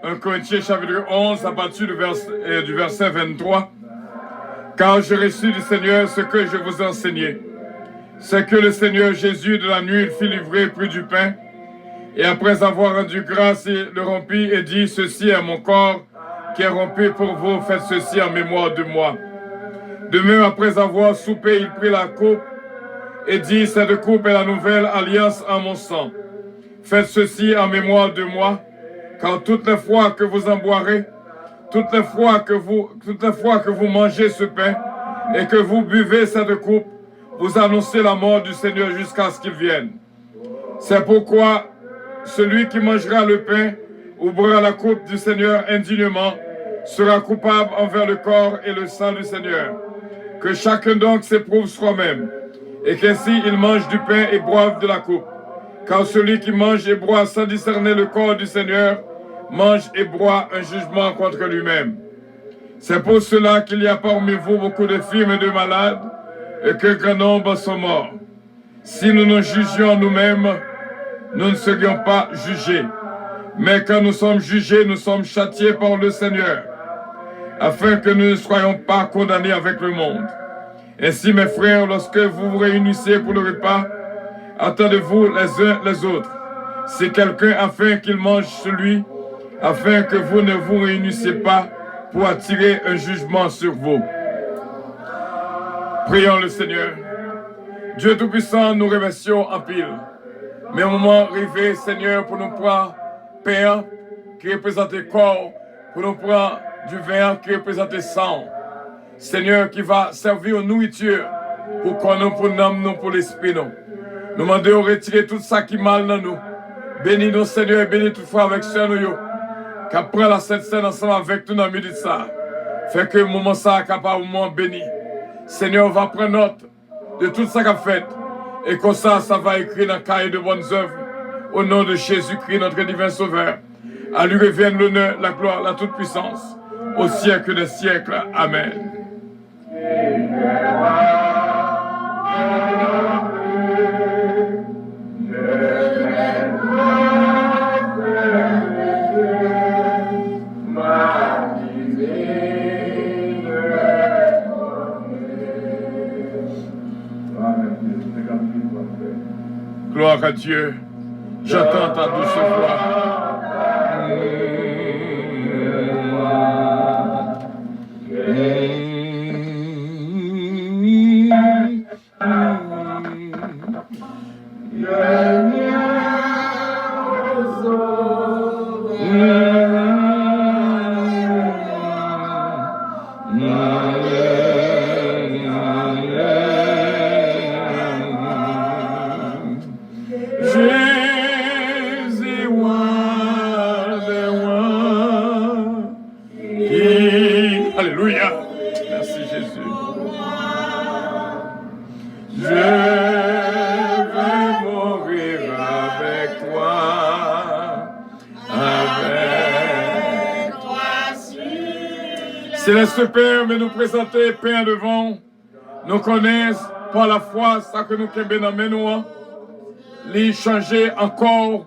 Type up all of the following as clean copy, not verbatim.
1 Corinthiens chapitre 11 à partir du verset 23. Car j'ai reçu du Seigneur ce que je vous ai enseigné. C'est que le Seigneur Jésus de la nuit, il fit livrer, prit du pain, et après avoir rendu grâce, il le rompit et dit, ceci est mon corps qui est rompu pour vous, faites ceci en mémoire de moi. De même, après avoir soupé, il prit la coupe et dit, cette coupe est la nouvelle alliance en mon sang. Faites ceci en mémoire de moi, car toutes les fois que vous en boirez, toutes les fois que vous mangez ce pain et que vous buvez cette coupe, vous annoncez la mort du Seigneur jusqu'à ce qu'il vienne. C'est pourquoi celui qui mangera le pain ou boira la coupe du Seigneur indignement sera coupable envers le corps et le sang du Seigneur. Que chacun donc s'éprouve soi-même, et qu'ainsi il mange du pain et boive de la coupe. Car celui qui mange et boit sans discerner le corps du Seigneur, mange et boit un jugement contre lui-même. C'est pour cela qu'il y a parmi vous beaucoup de filles et de malades, et que grand nombre sont morts. Si nous nous jugions nous-mêmes, nous ne serions pas jugés. Mais quand nous sommes jugés, nous sommes châtiés par le Seigneur, afin que nous ne soyons pas condamnés avec le monde. Ainsi, mes frères, lorsque vous vous réunissez pour le repas, attendez-vous les uns les autres. Si quelqu'un afin qu'il mange celui, afin que vous ne vous réunissiez pas pour attirer un jugement sur vous. Prions le Seigneur. Dieu Tout-Puissant, nous remercions en pile. Mais au moment arrivé, Seigneur, pour nous prendre pain qui représente le corps, pour nous prendre du vin qui représente le sang. Seigneur, qui va servir aux nourriture pour qu'on nous, pour l'âme, nous, pour l'esprit, nous. Nous demandons de retirer tout ça qui est mal dans nous. Bénis nous, Seigneur, et bénis toutefois avec ce nous, qu'après la Sainte Seine ensemble avec nous dans le milieu de ça. Fait que le moment ça, capable, moment béni. Seigneur, va prendre note de tout ça qu'a fait. Et comme ça va écrire dans le cahier de bonnes œuvres. Au nom de Jésus-Christ, notre divin Sauveur. À lui revienne l'honneur, la gloire, la toute-puissance. Au siècle des siècles. Amen. Gloire à Dieu. J'entends ta douce voix. Alléluia. Merci Jésus. Je vais mourir avec toi. Avec toi. Céleste Père, mais nous présenter pain devant. Nous connaissons par la foi ça que nous avons les changer encore.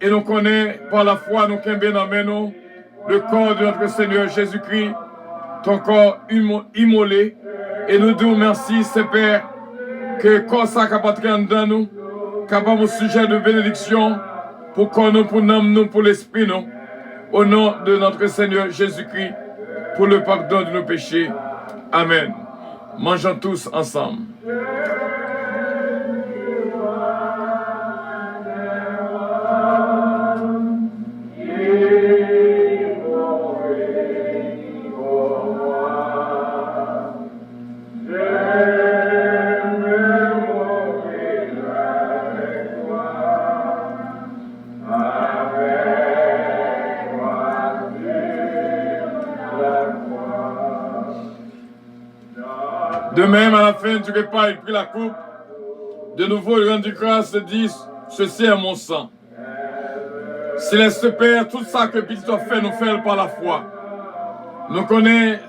Et nous connaissons par la foi nous avons le corps de notre Seigneur Jésus-Christ, ton corps immolé. Et nous disons merci, Père, que corps ça capable dans nous, capable au sujet de bénédiction, pour qu'on nous, pour nous, pour l'esprit, nous, au nom de notre Seigneur Jésus-Christ, pour le pardon de nos péchés. Amen. Mangeons tous ensemble. De même, à la fin du repas, il prit la coupe. De nouveau, il rendit grâce et dit, ceci est mon sang. Céleste Père, tout ça que Christ a fait, nous fait par la foi. Nous connaissons,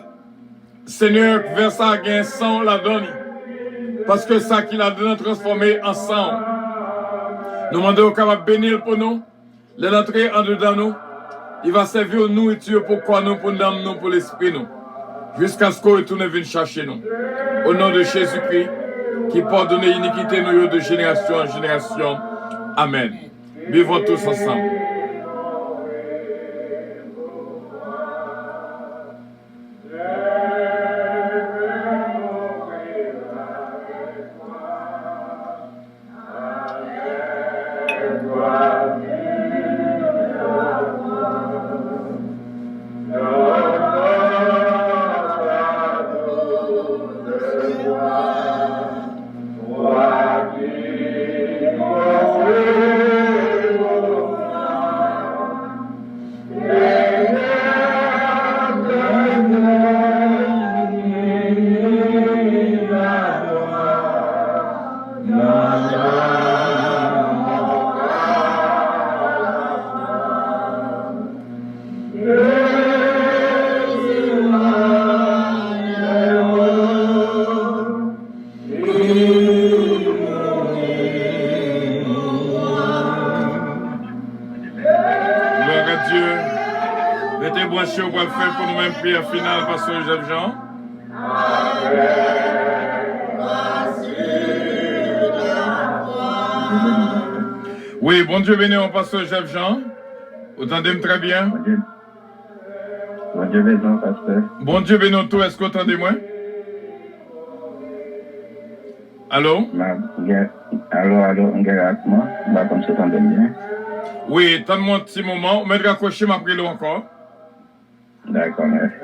Seigneur, vers ça, un sang, la donne. Parce que ça qu'il a donné transformé en sang. Nous demandons au capable bénir pour nous, les entrer en dedans nous, Il va servir aux nourriture pour quoi nous, pour l'âme nous, pour l'esprit nous. Jusqu'à ce qu'on retourne et vienne chercher nous. Au nom de Jésus-Christ, qui pardonne l'iniquité nous de génération en génération. Amen. Vivons tous ensemble. Prière finale, Pasteur Joseph Jean. Oui, bon Dieu béni, on Pasteur Joseph Jean. Vous entendez très bien? Bon Dieu béni, Pasteur. Bon Dieu béni, tout, est-ce que vous entendez moi? Allô? Allô, on regarde moi. Comme ça, t'entendez bien? Oui, attends-moi un petit moment. On va raccrocher ma prière encore. D'accord, merci.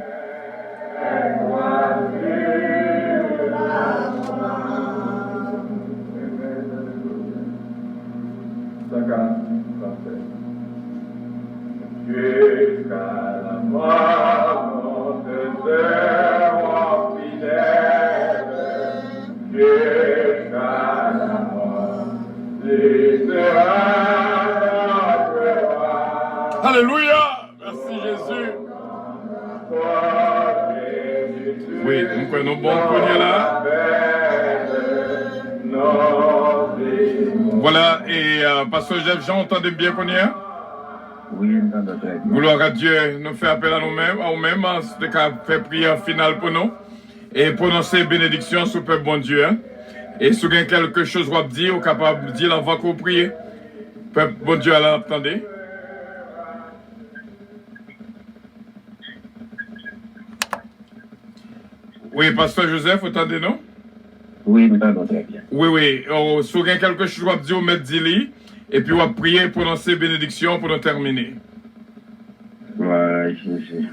Jusqu'à la mort, te serons fidèles. Jusqu'à la mort, tu seras notre roi. Alléluia! Merci Jésus. Oui, nous prenons bon cognac là. Voilà, et Pasteur Joseph Jean, entendez bien cognac? Oui, j'entends très bien. Gloire à Dieu, nous fait appel à nous-mêmes, de faire prière finale pour nous, et prononcer bénédiction sur le peuple bon Dieu. Hein? Et si vous avez quelque chose à dire, vous êtes capable de dire avant que vous priez. Peuple bon Dieu, alors attendez. Oui, Pasteur Joseph, vous entendez, non? Oui, nous entendons très bien. Oui, oui. Si vous avez quelque chose à dire, vous mettez dit, et puis on va prier, prononcer bénédiction pour nous terminer. Gloire à Jésus.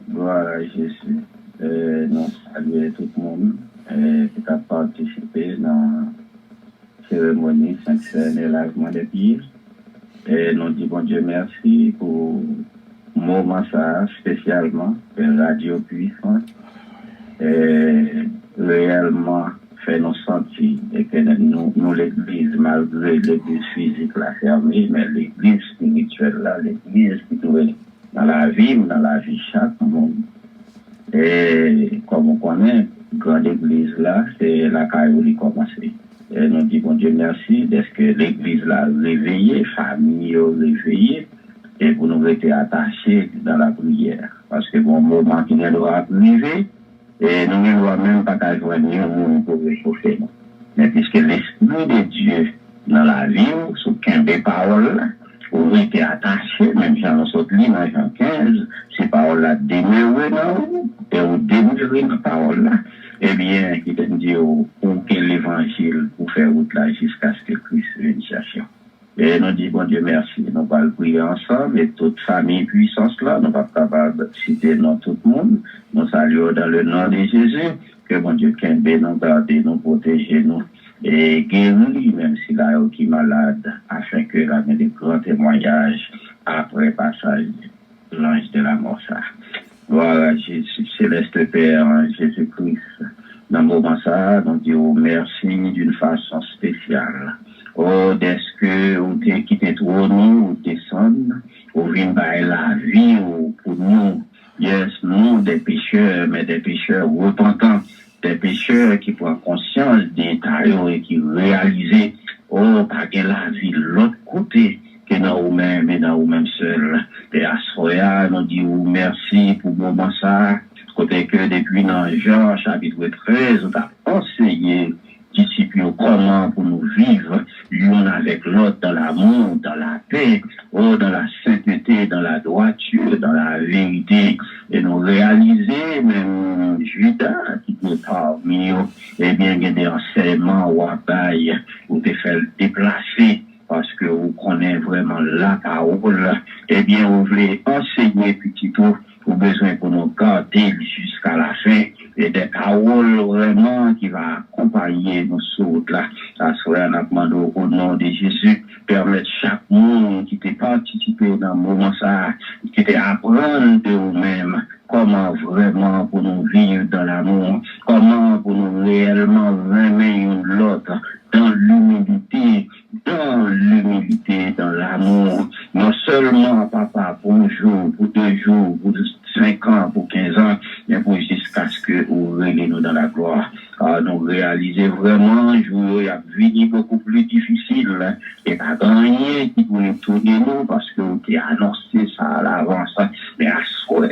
Gloire à Jésus. Nous saluons tout le monde qui a participé dans la cérémonie sanctuaire et lavement des pieds. Et nous disons, bon Dieu, merci pour le moment ça, spécialement, pour Radio Puissance. Réellement fait nous sentir et que nous l'église, malgré l'église physique la fermée, mais l'église spirituelle là, l'église qui trouve dans la vie chaque monde. Et comme on connaît, grande église là, c'est la caillou qui commence. Et nous disons, bon Dieu merci, parce que l'église là réveillée, famille réveillée, et pour nous rester attachés dans la prière. Parce que bon moment qui ne doit arriver, et nous ne devons même pas joindre nous pour réchauffer. Mais puisque l'Esprit de Dieu dans la vie, sous 15 paroles, vous êtes attachés, même si nous sommes dans Jean 15, ces paroles-là demeurent dans vous, et vous demeurez dans la parole-là, eh bien, il te dit pour que l'évangile, pour faire route là jusqu'à ce que Christ vienne chercher. Et nous disons, bon Dieu, merci. Nous allons prier ensemble et toute famille puissance là, nous sommes capables de citer dans tout le monde. Nous saluons dans le nom de Jésus. Que bon Dieu, qu'un nous garde, nous protège, nous et guérir, même si là qui est malade, afin que la des grands témoignages après passage de l'ange de la mort. Voilà, Jésus, céleste Père, Jésus-Christ. Dans le moment ça, nous disons merci d'une façon spéciale. Oh, est-ce que on t'a quitté trop nous, ou descendre, ou vient par la vie, ou pour nous, yes, nous, des pécheurs, mais des pécheurs repentants, des pécheurs qui prennent conscience des taillots et qui réalisent, oh, pas que la vie, l'autre côté, que dans nous-mêmes et dans ou même seul. Et à Soya, nous disons merci pour le moment ça. Côté que depuis dans Jean, chapitre 13, on a enseigné disciples comment pour nous vivre l'un avec l'autre dans l'amour, dans la paix, dans la sainteté, dans la droiture, dans la vérité. Et nous réaliser, même Judas qui est parmi nous, eh bien, il y a des enseignements ou à bail, ou te faire déplacer parce que vous connaissez vraiment la parole, eh bien, vous voulez enseigner petit tout, pour besoin pour nous garder jusqu'à la fin, et des paroles vraiment qui va accompagner nos sauts là. Ça serait un demandé au nom de Jésus, permettre chaque monde qui t'est participé dans le moment ça, qui t'est apprendre de vous-même, comment vraiment pour nous vivre dans l'amour, comment pour nous réellement aimer l'autre, dans l'humilité, dans l'amour, non seulement papa pour un jour, pour 2 jours, pour 5 ans, pour 15 ans, mais pour jusqu'à ce que vous réglez nous dans la gloire. Nous réaliser vraiment, il y a vie beaucoup plus difficile, hein, et pas rien qui pourrait tourner nous, parce que vous avez annoncé ça à l'avance, mais à soi,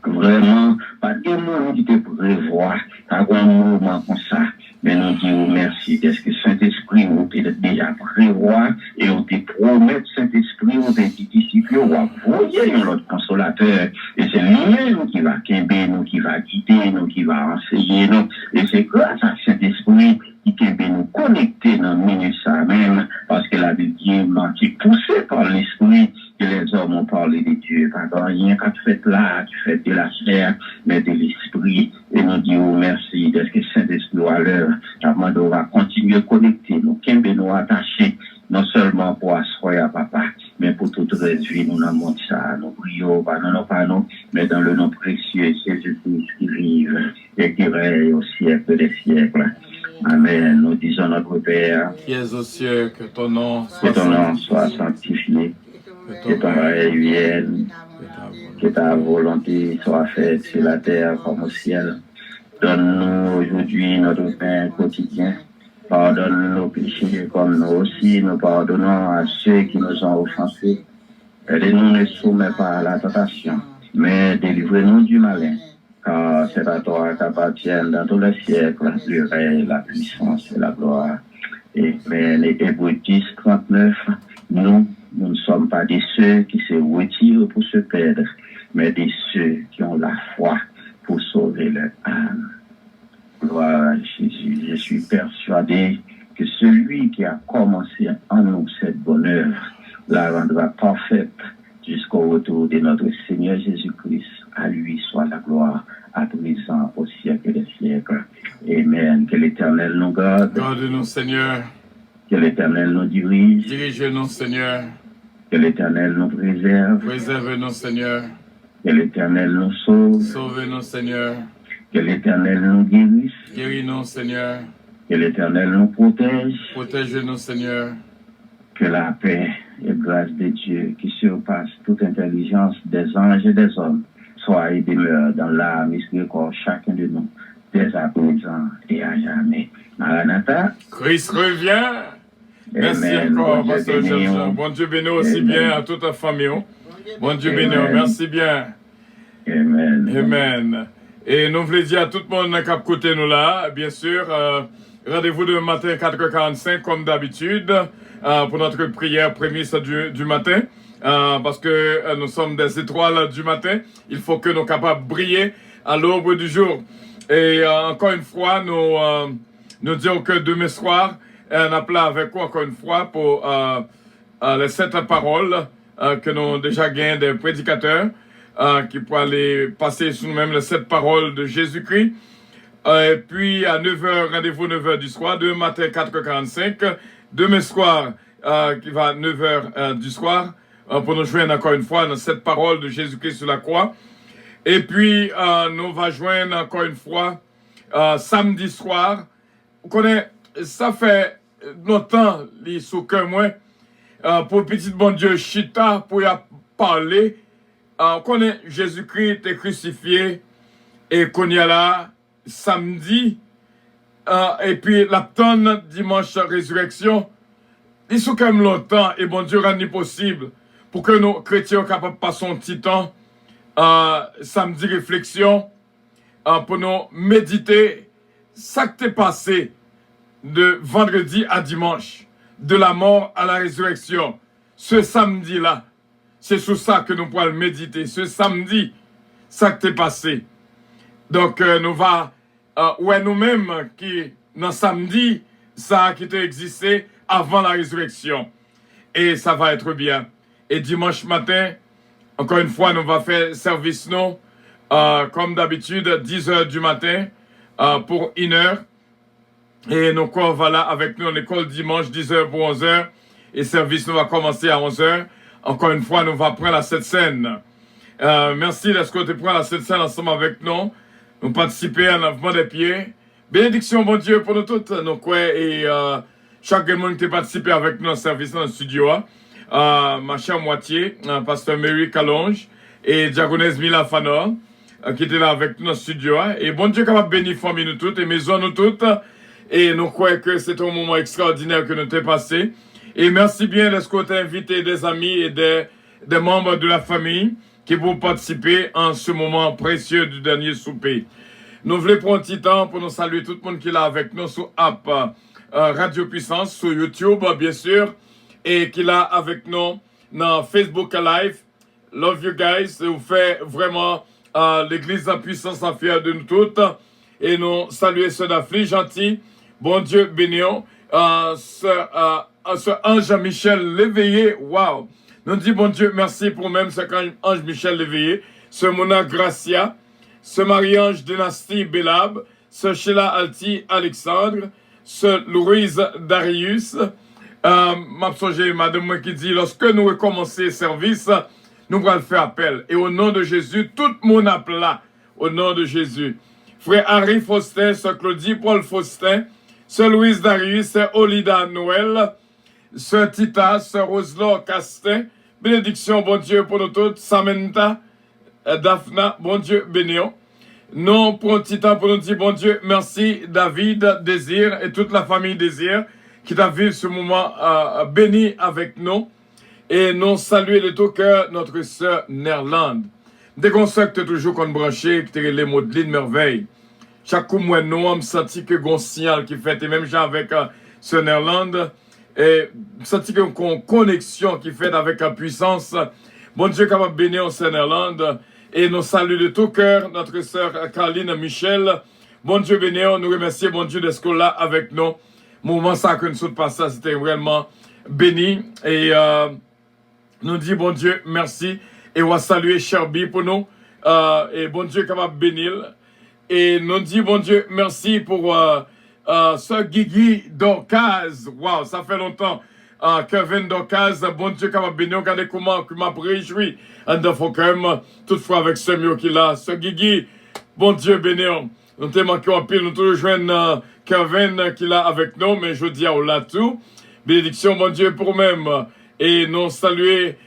vraiment, pas de monde qui te prévoit, à un moment comme ça. Mais nous disons merci, parce que Saint-Esprit, on peut déjà prévoir, et on te promet Saint-Esprit, on te dit disciple, on va voyer notre consolateur, et c'est lui-même qui va quimber nous, qui va guider nous, qui va enseigner nous, et c'est grâce à Saint-Esprit qui peut nous connecter dans le minute ça même, parce que la Bible dit, qui est poussé par l'Esprit, que les hommes ont parlé de Dieu. Pas rien qu'à tu fais là, tu fais de la chair, mais de l'Esprit. Et nous disons merci de ce que Saint-Esprit à l'heure. On va continuer à connecter, nous, nous attacher, non seulement pour asseoir à papa, mais pour toute vie, nous n'en montrons ça. Nous prions, pas nous, mais dans le nom précieux, Jésus-Christ qui vive et qui règne au siècle des siècles. Amen. Nous disons notre Père, qui es aux cieux, que ton nom soit sanctifié, que ton règne vienne, que ta volonté soit faite sur la terre comme au ciel. Donne-nous aujourd'hui notre pain quotidien. Pardonne nos péchés comme nous aussi nous pardonnons à ceux qui nous ont offensés. Et ne nous soumets pas à la tentation, mais délivrez-nous du malin. Car c'est à toi qu'appartiennent dans tous les siècles le règne, la puissance et la gloire. Amen. Et Hébreux 10, 39, nous ne sommes pas de ceux qui se retirent pour se perdre, mais de ceux qui ont la foi pour sauver leur âme. Gloire à Jésus. Je suis persuadé que celui qui a commencé en nous cette bonne œuvre la rendra parfaite jusqu'au retour de notre Seigneur Jésus-Christ. À lui soit la gloire, à présent, au siècle des siècles. Amen. Que l'Éternel nous garde. Garde-nous, Seigneur. Que l'Éternel nous dirige. Dirige-nous, Seigneur. Que l'Éternel nous préserve. Préserve-nous, Seigneur. Que l'Éternel nous sauve. Sauve-nous, Seigneur. Que l'Éternel nous guérisse. Guéris-nous, Seigneur. Que l'Éternel nous protège. Protège-nous, Seigneur. Que la paix et grâce de Dieu qui surpasse toute intelligence des anges et des hommes soit et demeure dans l'âme et le corps chacun de nous, dès à présent et à jamais. Maranatha. Christ revient. Merci Amen. encore, Bon Pasteur Dieu béni. Jean. Bon Dieu béni aussi Amen. bien à toute la famille. Bon Dieu béni. Amen. Merci bien. Amen. Amen. Et nous voulons dire à tout le monde qui a côté nous là, bien sûr, rendez-vous demain matin 4h45 comme d'habitude pour notre prière prémisse du matin. Parce que nous sommes des étoiles du matin. Il faut que nous soyons capables de briller à l'aube du jour. Et encore une fois, nous disons que demain soir, on appelle avec vous encore une fois pour les 7 paroles que nous avons déjà gagné des prédicateurs qui pourraient aller passer sur nous-mêmes les 7 paroles de Jésus-Christ. Et puis à 9h, rendez-vous 9h du soir, demain matin 4h45, demain soir qui va à 9h du soir, pour nous joindre encore une fois dans cette parole de Jésus-Christ sur la croix. Et puis, nous va joindre encore une fois samedi soir. Vous connaissez, ça fait longtemps, les sous cœur moi, pour petit bon Dieu chita, pour y parler. On connaît Jésus-Christ est crucifié et qu'on y a là samedi, et puis la tonne dimanche résurrection. Il sous quand même longtemps et bon Dieu rend possible pour que nos chrétiens soient capables de passer un petit temps, samedi réflexion, pour nous méditer ça qui t'est passé de vendredi à dimanche, de la mort à la résurrection. Ce samedi-là, c'est sur ça que nous pourrons méditer. Ce samedi, ça qui t'est passé. Donc, nous va, ouais, nous-mêmes, qui, dans samedi, ça qui t'a existé avant la résurrection. Et ça va être bien. Et dimanche matin, encore une fois, nous va faire service, nous, comme d'habitude, 10h du matin, pour 1 heure. Et nous, on va là avec nous en école dimanche, 10h pour 11h. Et service, nous va commencer à 11h. Encore une fois, nous va prendre la Sainte Seine. Merci de ce que tu prends la Sainte Seine ensemble avec nous. Nous participer à l'enlèvement des pieds. Bénédiction, bon Dieu, pour nous toutes. Nous, et chaque monde qui a participé avec nous en service dans le studio. Ma chère moitié, pasteur Mary Calonge et Diagonès Mila Fanor, qui étaient là avec nous dans le studio. Et bon Dieu, capable bénir famille nous toutes et maison nous toutes. Et nous croyons que c'est un moment extraordinaire que nous t'ai passé. Et merci bien de ce que tu as invité des amis et des membres de la famille qui vont participer en ce moment précieux du dernier souper. Nous voulons prendre un petit temps pour nous saluer tout le monde qui est là avec nous sur app Radio Puissance, sur YouTube bien sûr, et qui est là avec nous dans Facebook Live. Love you guys. Vous faites vraiment l'église en puissance en fière de nous toutes. Et nous saluer ceux d'Afrique gentil. Bon Dieu bénissons. Ce ange Michel l'éveillé. Wow. Nous dit bon Dieu merci pour même ce ange Michel l'éveillé. Ce Mona Gracia. Ce Marie-Ange Dynastie Bélab. Ce Sheila Alti Alexandre. Ce Louise Darius. M'a songé madame moi qui dit lorsque nous recommencer le service, nous allons faire appel. Et au nom de Jésus, tout le monde appelle là. Au nom de Jésus. Frère Harry Faustin, ce Claudie Paul Faustin, ce Louise Darius, ce Olida Noël, ce Tita, ce Roselor Castin, bénédiction, bon Dieu pour nous tous, Samantha, Daphna, bon Dieu, bénéon. Nous, pour un petit temps, pour nous dire, bon Dieu, merci, David, Désir, et toute la famille Désir, qui t'a vu ce moment béni avec nous. Et nous saluer de tout cœur notre sœur Nerland. Dès qu'on sait que tu es toujours qu'on branché, que tu es les mots de merveille. Chaque coup, moi, nous, on me senti que un signal qui fait, et même j'ai avec ce Nerland, et senti que une connexion qui fait avec la puissance. Bon Dieu, capable de bénir ce Nerland. Et nous saluons de tout cœur notre sœur Caroline Michel. Bon Dieu bénir, nous remercions bon Dieu d'être là avec nous. Moment ça que nous sommes passés, c'était vraiment béni. Et nous dit bon Dieu merci. Et on va saluer Sherby pour nous. Et bon Dieu capable de bénir. Et nous dit bon Dieu merci pour ce Guigui Dorcaz. Wow, ça fait longtemps. Kevin Dorcaz, bon Dieu capable de bénir. Regardez comment je m'a réjoui. Toutefois avec ce mieux qu'il a. Ce Guigui, bon Dieu bénir. Nous te manquons un pile, nous toujours joignons Kevin qui est là avec nous, mais je dis à là tout. Bénédiction, mon Dieu, pour même. Et nous saluer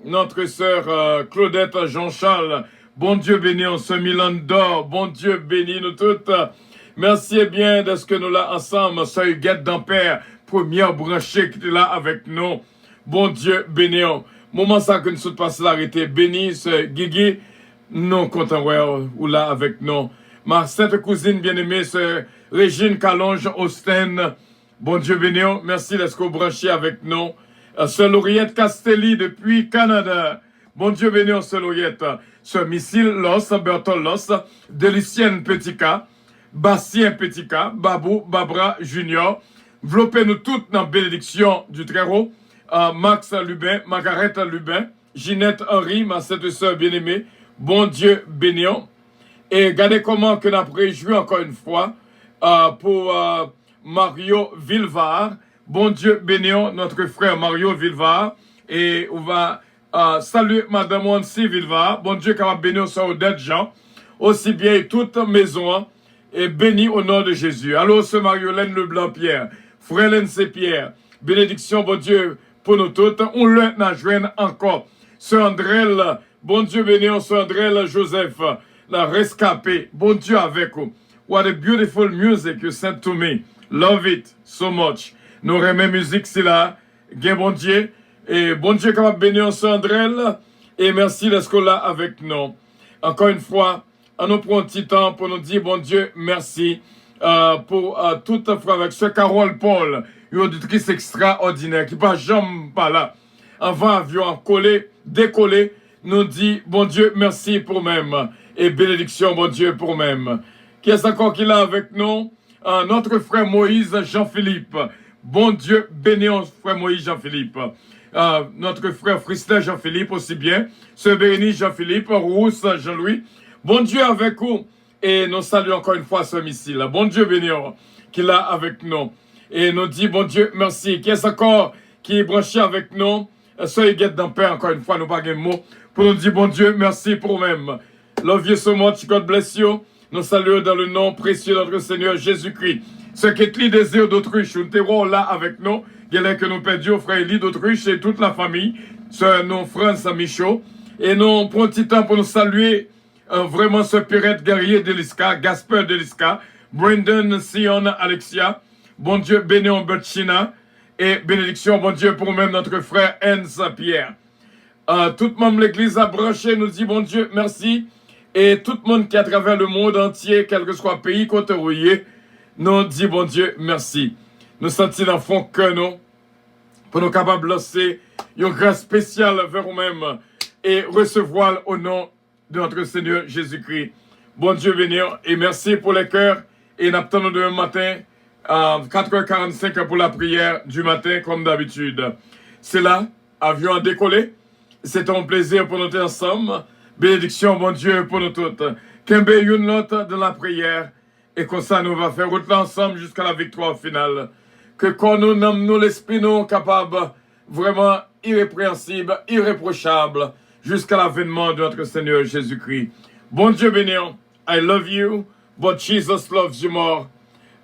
notre sœur Claudette Jean-Charles. Bon Dieu béni, on se Milan d'or. Bon Dieu béni, nous toutes. Merci bien de ce que nous là ensemble. Sœur Huguette d'Ampère, première branchée qui est là avec nous. Bon Dieu béni. Moment ça que nous sommes passés l'arrêté. Béni, ce Guigui, nous comptons ou là avec nous. Ma sainte cousine bien-aimée, c'est Régine Calonge Austin. Bon Dieu béni, merci d'être branché avec nous. Sœur Lauriette Castelli depuis Canada. Bon Dieu béni, Sœur Lauriette. Sœur Missile Loss, Bertol Loss, Delicienne Petika, Bastien Petika, Babou, Babra Junior. Vlopez-nous toutes dans la bénédiction du Très-Haut. Max Lubin, Margaret Lubin, Ginette Henry, ma sainte sœur bien-aimée. Bon Dieu béni. Et regardez comment que nous avons réjoui encore une fois pour Mario Vilvar. Bon Dieu bénissons notre frère Mario Vilvar. Et on va saluer Madame Wansi Vilvar. Bon Dieu capable bénir sur Odette Jean. Aussi bien toute maison et béni au nom de Jésus. Alors ce Mariolène Leblanc-Pierre, frère Lène Pierre. Bénédiction, bon Dieu, pour nous toutes. On le joint encore. Sœur Andrel, bon Dieu bénissons Sœur Andrel Joseph. La rescapé. Bon Dieu avec vous. What a beautiful music you sent to me. Love it so much. Nous remet musique si là. Bien bon Dieu. Et bon Dieu, capable de bénir Sandrelle. Et merci d'être là avec nous. Encore une fois, on nous prend un petit temps pour nous dire, bon Dieu, merci pour tout frère avec ce Carole Paul, une auditrice extraordinaire qui pas jamais pas là. Avant avion collé, décollé, nous dit, bon Dieu, merci pour même. Et bénédiction, bon Dieu, pour même. Qui est encore qui est là avec nous? Notre frère Moïse Jean-Philippe. Bon Dieu, bénissons frère Moïse Jean-Philippe. Notre frère Fristin Jean-Philippe aussi bien. Sœur Bérénice Jean-Philippe, Rousse Jean-Louis. Bon Dieu avec vous. Et nous saluons encore une fois ce missile. Bon Dieu bénissons qui est là avec nous. Et nous dit, bon Dieu, merci. Qui est encore qui est branché avec nous? Soyez guette dans paix, encore une fois, nous pas de mots. Pour nous dire, bon Dieu, merci pour même. Love you so much, God bless you. Nous saluons dans le nom précieux de notre Seigneur Jésus-Christ. Ce qui est le désir d'Autruche, nous sommes là avec nous. Il y a que nous perdions, frère Elie d'Autruche et toute la famille. C'est nos France Michaud. Et nous prenons un petit temps pour nous saluer vraiment ce pirate guerrier de l'Iska, Gasper de l'Iska, Brendan Sion Alexia. Bon Dieu, bénéon Berchina. Et bénédiction, bon Dieu, pour même notre frère Hans Pierre. Tout le monde de l'église a branché, nous dit, bon Dieu, merci. Et tout le monde qui est à travers le monde entier, quel que soit le pays, côté rouillé, nous dit, bon Dieu, merci. Nous sentons dans le fond que nous, pour nous capables de lancer une grâce spéciale vers nous-mêmes et recevoir au nom de notre Seigneur Jésus-Christ. Bon Dieu bénir et merci pour les cœurs. Et nous attendons demain matin, 4h45 pour la prière du matin, comme d'habitude. C'est là, avion à décoller. C'est un plaisir pour nous être ensemble. Bénédiction, bon Dieu, pour nous toutes. Qu'un une note de la prière. Et comme ça, nous va faire route là ensemble jusqu'à la victoire finale. Que quand nous nommons l'esprit, nous capable, vraiment irrépréhensible, irréprochable, jusqu'à l'avènement de notre Seigneur Jésus-Christ. Bon Dieu bénissons. I love you, but Jesus loves you more.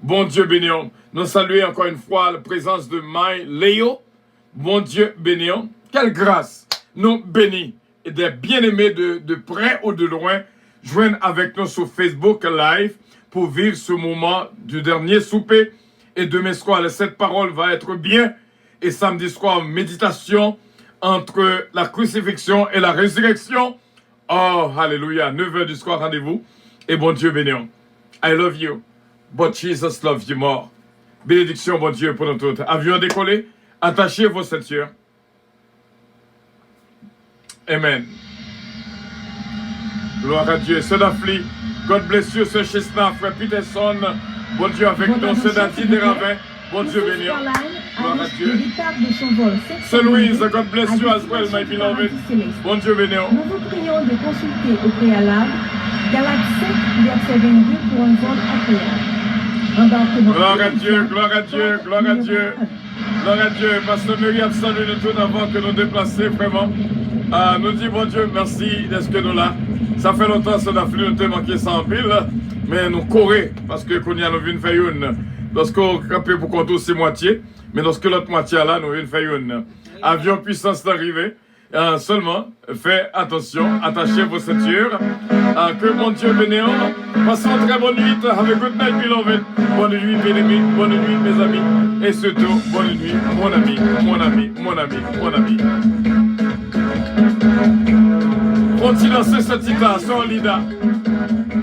Bon Dieu bénissons. Nous saluons encore une fois la présence de My Léo. Bon Dieu bénissons. Quelle grâce nous bénit et des bien-aimés de près ou de loin joignent avec nous sur Facebook Live pour vivre ce moment du dernier souper. Et demain soir, cette parole va être bien. Et samedi soir, méditation entre la crucifixion et la résurrection. Oh, alléluia. 9h du soir, rendez-vous. Et bon Dieu bénissons. I love you, but Jesus loves you more. Bénédiction, bon Dieu, pour nous tous. Avion décollé, attachez vos ceintures. Amen. Gloire à Dieu. C'est d'Affli. God bless you, ce Chesna, frère Peterson. Bon Dieu avec nous, c'est d'Ati des Ravins. Bon Dieu béni. Gloire à Dieu. C'est Louise, God bless you as well, my beloved. Bon Dieu béni. Nous vous prions de consulter au préalable Galates 5, verset 22 pour un vol agréable. Gloire à Dieu, gloire à Dieu, gloire à Dieu. Gloire à Dieu. Pasteur Myriam, salut de tout avant que nous déplacer, vraiment. Nous disons, bon Dieu, merci d'être que nous là. Ça fait longtemps que nous avons fait manquer 100 000, mais nous courons parce que nous avons vu une faire une. Lorsqu'on capé pour compter aussi moitié, mais lorsque l'autre moitié là, nous avons fait une. Avion puissance d'arrivée. Seulement, faites attention, attachez vos ceintures. Que mon Dieu bénisse. Passez une très bonne nuit. Have a good night, beloved. Bonne nuit, bien-aimés. Bonne nuit, mes amis. Et surtout, bonne nuit, mon ami, mon ami, mon ami, mon ami. Continue danser ce titre, son Lida.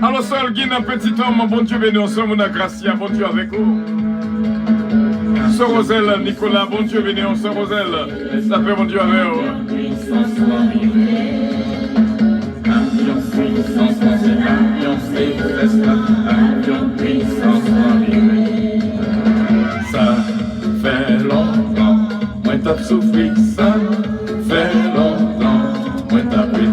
Alors, seul guide un petit homme, bon Dieu béni, on se mon Gracia, bon Dieu avec vous. Ce Roselle, Nicolas, bon Dieu béni, on se Roselle. Ça fait bon Dieu avec vous. Ça fait longtemps, moi t'as souffert, ça fait longtemps, moi t'as pris.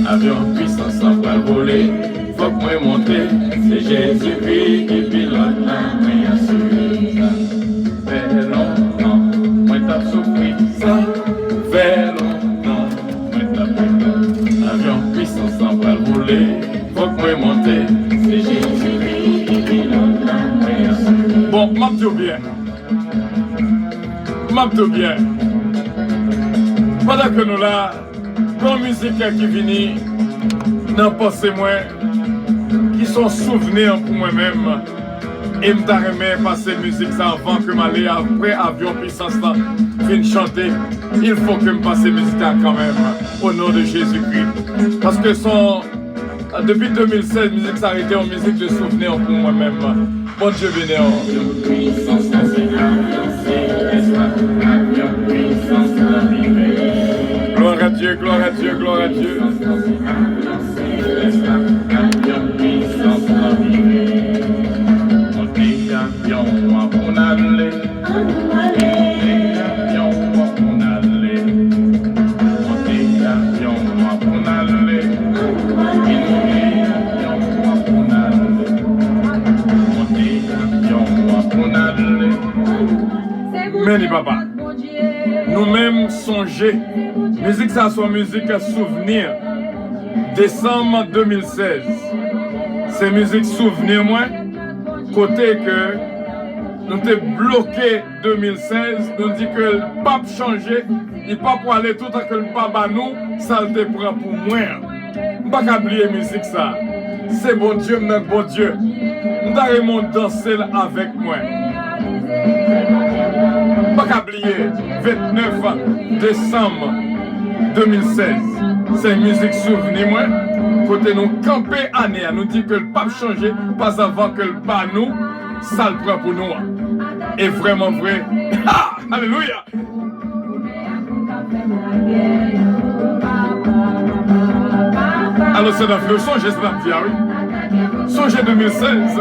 Avion puissance en va voler, faut que moi monter, c'est Jésus-Christ qui pilote la main assurée. Ça fait longtemps, moi t'as souffert, ça fait longtemps, moi t'as pris. Avion puissance en va voler, faut que moi monter, c'est Jésus-Christ qui pilote la main assurée. Bon, m'abdou bien. M'abdou bien. Pendant que nous là, comme musique qui finit, n'en pensez moins, qui sont souvenirs pour moi-même, Et m'ta remet passer musique ça avant que m'aller après avion puissance là vienne chanter. Il faut que me passe musique là quand même au nom de Jésus-Christ. Parce que depuis 2016, musique s'est arrêtée en musique de souvenir pour moi-même. Bon Dieu béni. Gloire à Dieu, gloire à Dieu, gloire à Dieu. Merci papa. Nous-mêmes songer. Musique ça soit musique à souvenir. Décembre 2016. C'est musique souvenir moi. Côté que nous t'es bloqué 2016, nous dit que le pape changé, il pas pour aller tout à que le pape à nous, ça le prend pour moi. Pas qu'à oublier musique ça. C'est bon Dieu, notre bon Dieu. Nous allons danser avec moi. Pas qu'à oublier 29 décembre 2016. C'est musique souvenir moi. Côté nous camper année, nous dit que le pape changé, pas avant que le pape nous, ça le prend pour nous. Et vraiment vrai. Ah, alléluia. Alors c'est dans le songez ce oui. Songez 2016.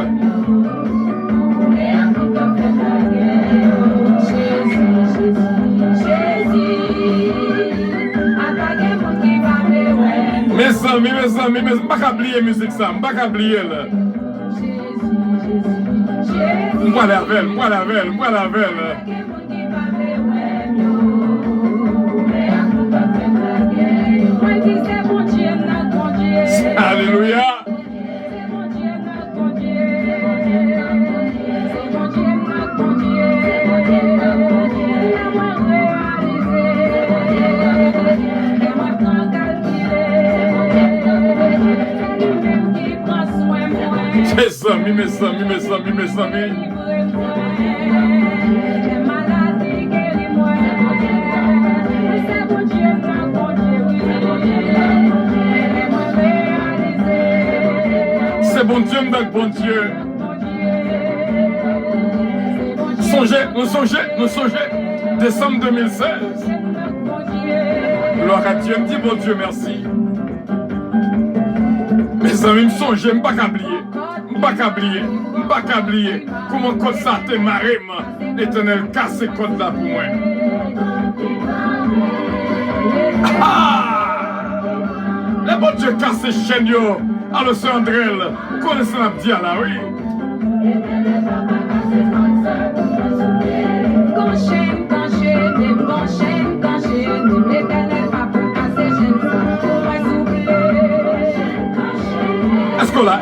Mes amis, pas qu'à oublier musique ça, pas qu'à oublier là. Moi la velle. Alléluia. Mes amis. C'est bon Dieu, notre bon Dieu. Nous songez. Décembre 2016. Gloire à Dieu, me dit bon Dieu, merci. Mes amis, me songez, me pas qu'à oublier. Comment code ça te marre, l'Éternel casse code là pour moi. Le bon Dieu casse les chaînes yo. Alors c'est Andrel, connaissez la dia là, oui.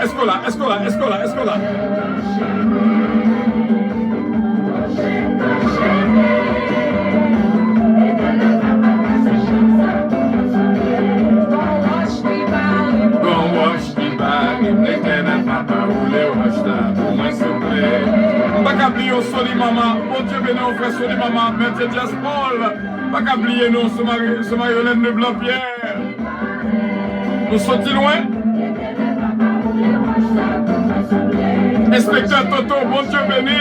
Escola. Pas qu'à oublier au Soli Maman, bon Dieu béni au frère Soli Maman, Maître Dias Paul, pas qu'à oublier nous, ce marionnette de Blanc-Pierre. Nous sommes loin. Inspecteur Toto, bon Dieu béni.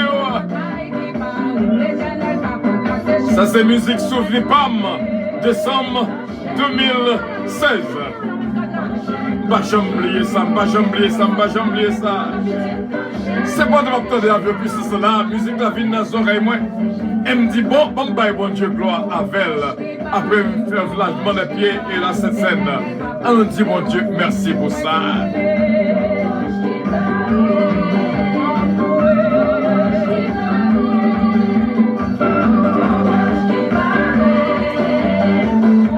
Ça c'est musique souvenir Pam, décembre 2016. Pas jamais oublier ça. C'est bon de m'entendre avec puis c'est cela, musique la vie dans les oreilles moi. Elle me dit bon Dieu gloire avec elle. Après me faire lâchement des pieds et là cette scène. Elle me dit bon Dieu merci pour ça.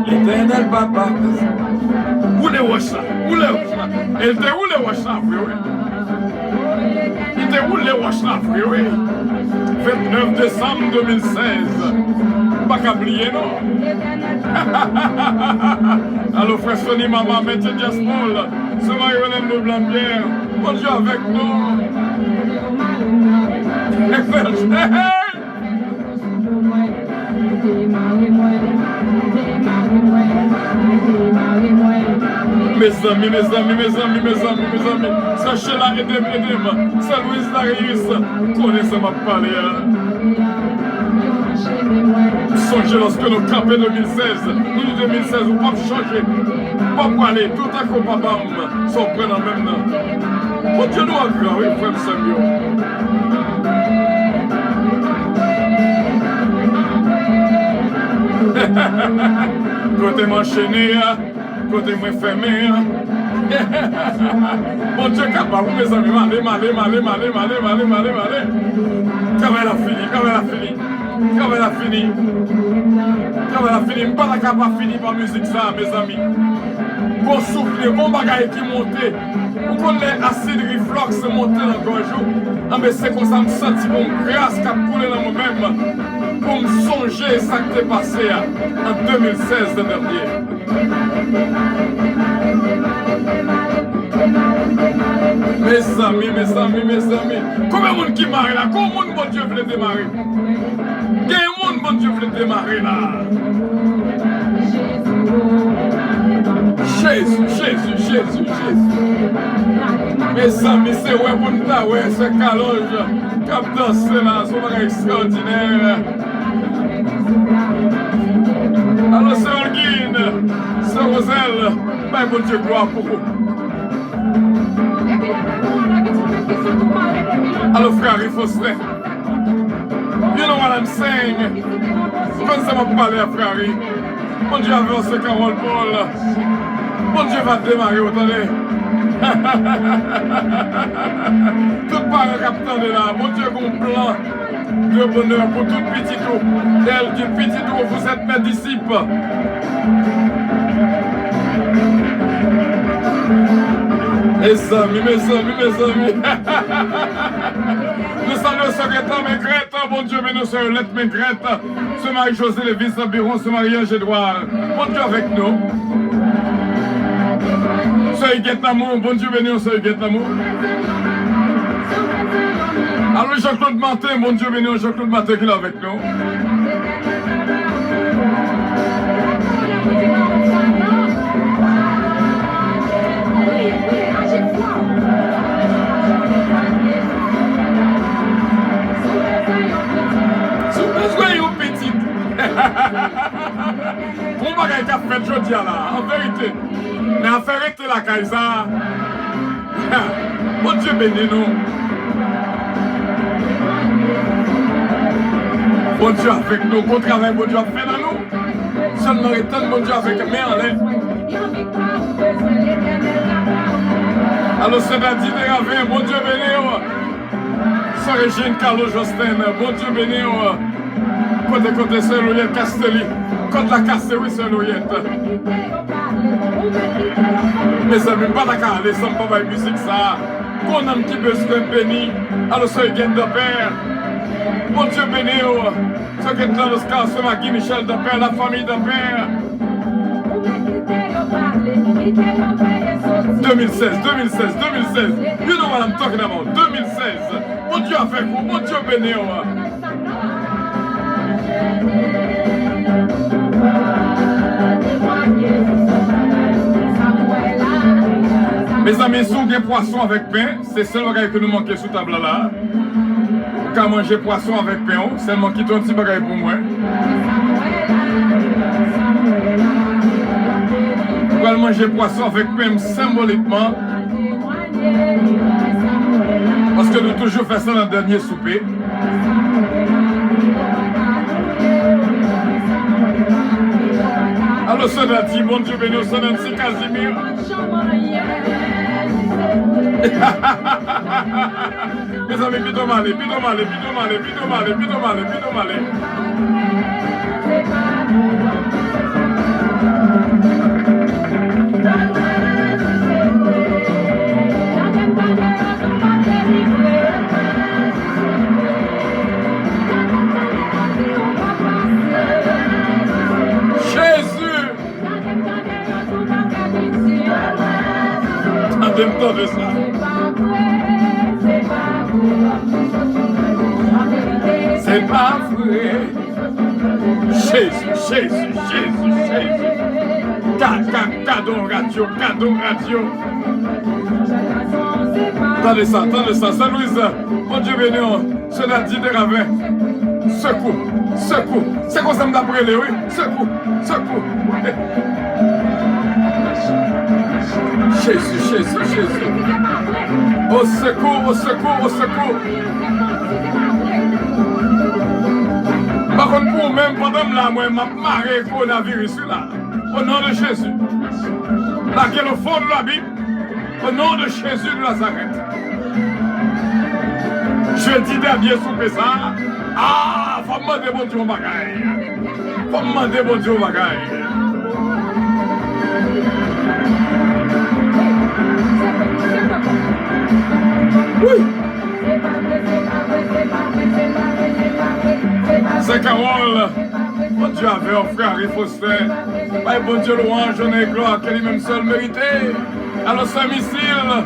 L'éternel papa. Où les wash là? Elle était où les wash là, oui? Il était où les wash là, oui? 29 décembre 2016. Pas qu'à oublier, non? Alors, frère Sonny, maman, Maître Dias Paul, ce marionnette de Blanc-Pierre, bon Dieu avec nous. Mes amis, sachez là, aidez-moi, ça Louise la réussite, connaissez ma parler. Songez lorsque nous campons 2016, nous 2016, on ne peut pas changer, pas pour aller, tout à coup, papa, s'en prennent en même temps. Bon Dieu nous a grand, oui, frère Samuel. Côté m'enchaîner, côté moi fermé. Bon Dieu capable, mes amis, malé. Quand elle a fini, pas capable fini par musique ça, mes amis. Bon souffle, bon bagaille qui monte. Vous connaissez acide reflux monter dans le gorge. Mais c'est comme ça me senti bon grâce qui a coulé dans moi-même. Pour me songer ça qui est passé en 2016 de dernier. Mes amis, combien de monde qui marre là? Combien de monde bon Dieu voulait démarrer? Quel monde bon Dieu voulait démarrer là? Jésus. Mes amis, c'est ouais pour nous là, ouais, c'est Caloge. Cap danser là, c'est extraordinaire. Alors c'est Holguine, c'est Roselle, ben bon Dieu gloire pour vous. Alors frère, il faut se faire. You know what I'm saying? Quand ça m'a parlé à frère, mon Dieu a versé Carole Paul. Mon Dieu va démarrer, vous entendez? Tout par un capitaine de là, mon Dieu a un plan de bonheur pour tout petit tout. Elle dit petit tout, vous êtes mes disciples. Mes amis. Nous sommes le secrétaire Maigret, bon Dieu, mais nous sommes lettre Maigret. Ce Marie-José Lévis, Biron, ce Marie-Ange Edouard. Bon Dieu avec nous. Soyez guette l'amour, bon Dieu béni, soyez guette l'amour. Alors Jean-Claude Martin, bon Dieu béni, Jean-Claude Martin qui est avec nous. Bon bagay qui a fait aujourd'hui là, en vérité. Mais en vérité la Kaisa, bon Dieu béni nous. Bon Dieu avec nous, bon travail, bon Dieu a fait dans nous. Seulement étant bon Dieu avec nous en l'air. Alors c'est la dit de bon Dieu béni. Sœur Régine Carlo Jostin, bon Dieu béni. Côté Sœur Louillette Castelli. Côté la Castelli, Sœur Louillette. Mes amis, pas d'accord, les sommes pas de musique ça. Qu'on a un petit besoin béni. Alors, Sœur Gaine de Père. Bon Dieu béni. Sœur Gaine de L'Oscar, Sœur Magui Michel de Père, la famille de Père. 2016. You know what I'm talking about. 2016. Bon Dieu avec vous, bon Dieu béni. Mes amis, sous des poissons avec pain, c'est seul bagage que nous manquons sous table là. Quand manger poisson avec pain, seulement qui donne un petit bagage pour moi. Vous allez manger poisson avec pain symboliquement. Parce que nous toujours fait ça dans le dernier souper. Alors, ça a dit, mon Dieu béni, ça a dit Casimir. Mes amis, plutôt malé. En même temps de ça. C'est pas vrai. Jésus, Jésus, Jésus, Jésus. Cadeau radio. Attendez ça, Saint-Louis, mon Dieu béni, c'est la dit des ravins. Secours. C'est comme ça me d'après les, oui. Secours. Jésus. Au secours. Par contre, pour même, pendant là, moi, m'a marré coronavirus là. Au nom de Jésus. Laquelle au fond de la Bible. Au nom de Jésus de Nazareth. Jeudi dernier sous Pessah. Ah, faut me demander bon Dieu au bagaille. Oui. C'est Carole. Bon Dieu avait un frère et Faustin. Bon Dieu louange, on est gloire, qu'elle est même seule méritée. Alors Saint-Missile.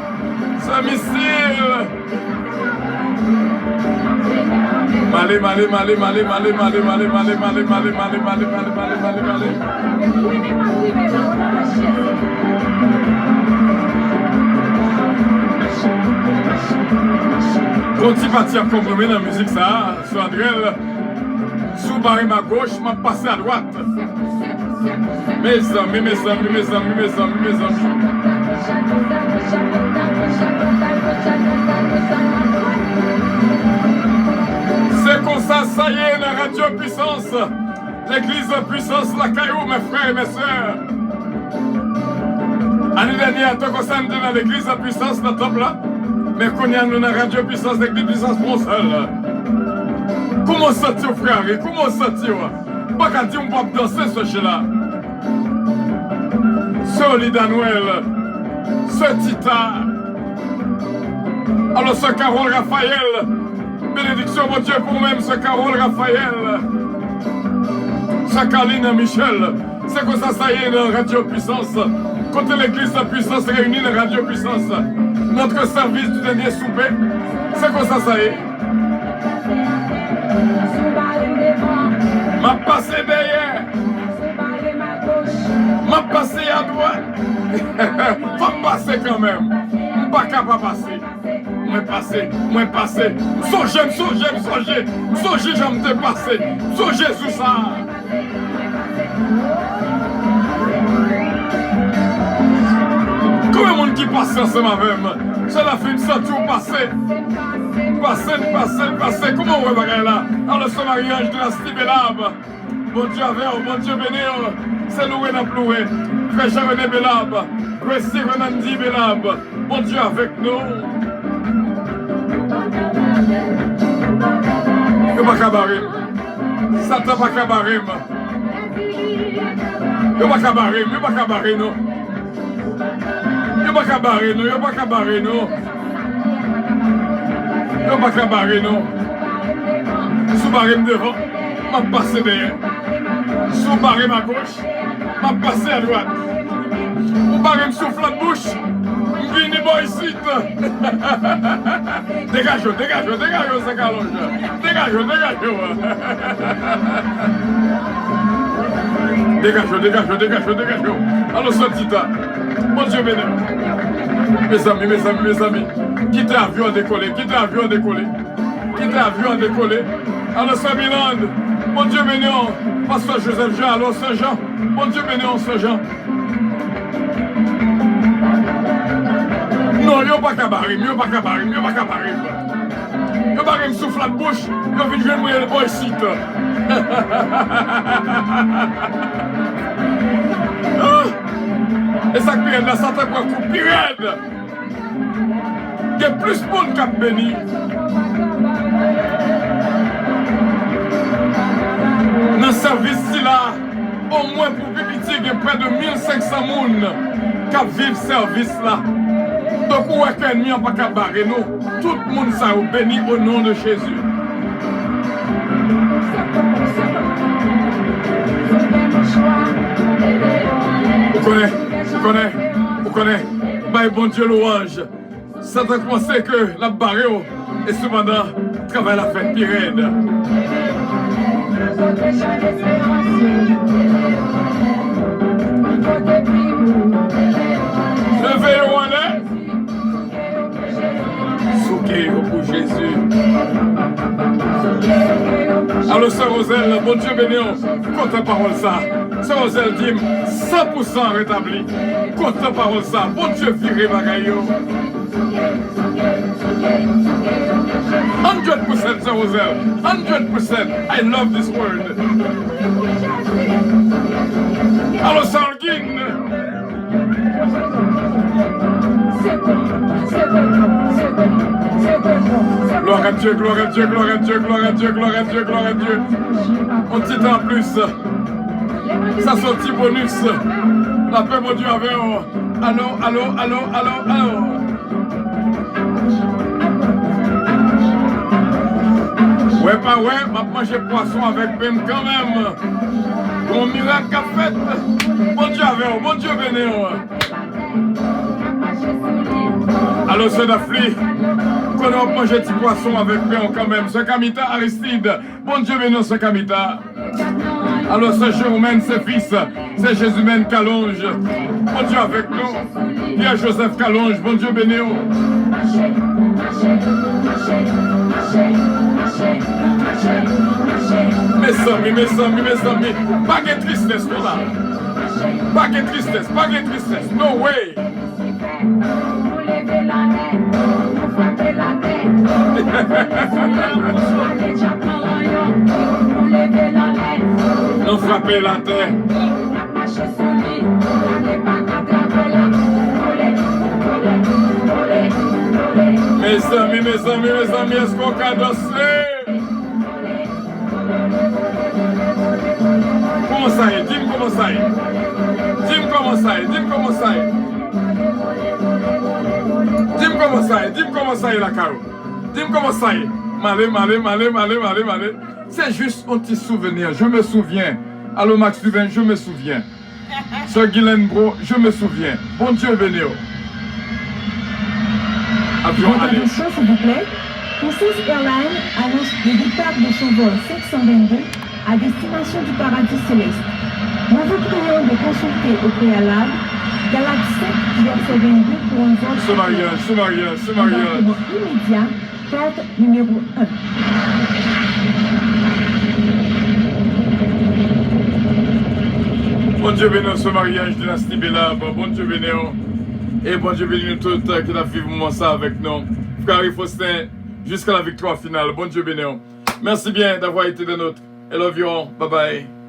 Malé. Continue à partir compromis dans la musique ça, sur Adriel. Sous barré ma gauche, m'a passé à droite. Mes amis. C'est comme ça y est, la radio puissance. L'église de puissance, la caillou, mes frères et mes sœurs. L'année dernière, tant qu'on s'en dans l'église de puissance, la top là. Mais qu'on y a nous dans la radio puissance, l'église de puissance pour seul. Comment ça-tu, frère? Comment ça-tu? Pas qu'à dire on va danser ce chien-là. Ce Lidanuel, ce Tita, alors ce Carole Raphaël, bénédiction mon Dieu pour même ce Carole Raphaël, ce Caline Michel, c'est comme ça y est dans Radio Puissance, quand l'église de puissance réunie dans Radio Puissance, notre service du dernier souper, c'est comme ça y est. M'a passé derrière. M'a passé à droite. Faut me passer quand même. Pas capable de passer. Moi passer. Songez, j'aime te passer. Songez sous ça. Comment monde qui passe ensemble avec moi? C'est la fin de ça tout passer. Passer. Comment on va là? Alors ce mariage de la Stibelab. Bon Dieu avec, bon Dieu béni. C'est loué n'a ploué. Frère René Belab. Récit Renandi Belab. Bon Dieu avec nous. Yo pas cabarim. Satan pas cabarim. Yo pas cabarim non. Yo pas cabaret non. Sous barème devant, m'a passé derrière. Sous barème à gauche, m'a passé à droite. Ou barème souffle la bouche, m'vini boy ici. Dégage, ça calonge. Dégage. Dégage. Alors sortita. Bon Dieu béni. Mes amis. Quittez l'avion à décoller. Alors Saint-Milan, mon Dieu béni, Pasteur Joseph Jean, alors Saint-Jean, mon Dieu béni, Saint-Jean. Non, il n'y a pas cabaret. Yo barème souffle la bouche, yo vite jouer le boy site. Et ça qui est là, ça te prend un coup pirate. Il y a plus de monde qui a béni. Dans ce service-là, au moins pour Pipiti, il y a près de 1500 personnes qui vivent ce service-là. Donc, où est-ce qu'un ennemi n'a pas qu'à barrer nous? Tout le monde s'est béni au nom de Jésus. Vous connaissez, bah, bon Dieu louange. Ça t'a pensé que la barre et cependant, travail la fête pire. Levez-vous en l'air. Souquez-vous pour Jésus. Alors, Sœur Roselle, bon Dieu béni, compte la parole ça. Sœur Roselle dit 100% rétabli. Compte la parole ça. Bon Dieu viré bagayo. 100%, Sœur Roselle. 100%. I love this word. Alors, Sœur Guine. Gloire à Dieu, gloire à Dieu, gloire à Dieu, gloire à Dieu, gloire à Dieu, gloire à Dieu. Un petit temps en plus. Ça c'est un petit bonus. La paix, mon Dieu, avec vous. Allô, allô, allô, allô, allô. Ouais, pas ouais, m'a mangé poisson avec même quand même. Bon miracle a fait. Bon Dieu avec vous, bon Dieu béni. Allô, c'est d'Afrique. Qu'on a mangé petit poisson avec pain quand même. Ce Kamita Aristide. Bon Dieu béni, ce Kamita. Alors, ce Jérôme, ses fils. C'est Jésus-Mène Calonge. Bon Dieu avec nous. Pierre-Joseph Calonge. Bon Dieu béni. Mes amis, mes amis, mes amis. Pas de tristesse pour là. Pas de tristesse, pas de tristesse. No way. Nous frapper la terre. Mes amis, mes amis, mes amis, est-ce qu'on a dansé? Comment ça y est? Dis-moi comment ça y est. Dis-moi comment ça y est. Dis-moi comment ça y est. Dis-moi comment ça y est. Dis-moi comment ça y est la caro. Dis-moi comment ça y est. Malé. C'est juste un petit souvenir. Je me souviens. Allô Max Dubin, je me souviens. Sir Guylaine Bro, je me souviens. Bon Dieu béni. Votre attention s'il vous plaît. Princess Airlines annonce le départ de son vol 722 à destination du paradis céleste. Nous vous prions de consulter au préalable Galaxy 7, verset 22 pour un vol embarquement immédiat, porte numéro 1. Bon Dieu béni ce mariage de Dynastie Bella. Bon Dieu béni. Et bon Dieu béni nous tous qui a vécu ça avec nous. Frère Faustin, jusqu'à la victoire finale. Bon Dieu béni. Merci bien d'avoir été des nôtres. I love you all. Bye bye.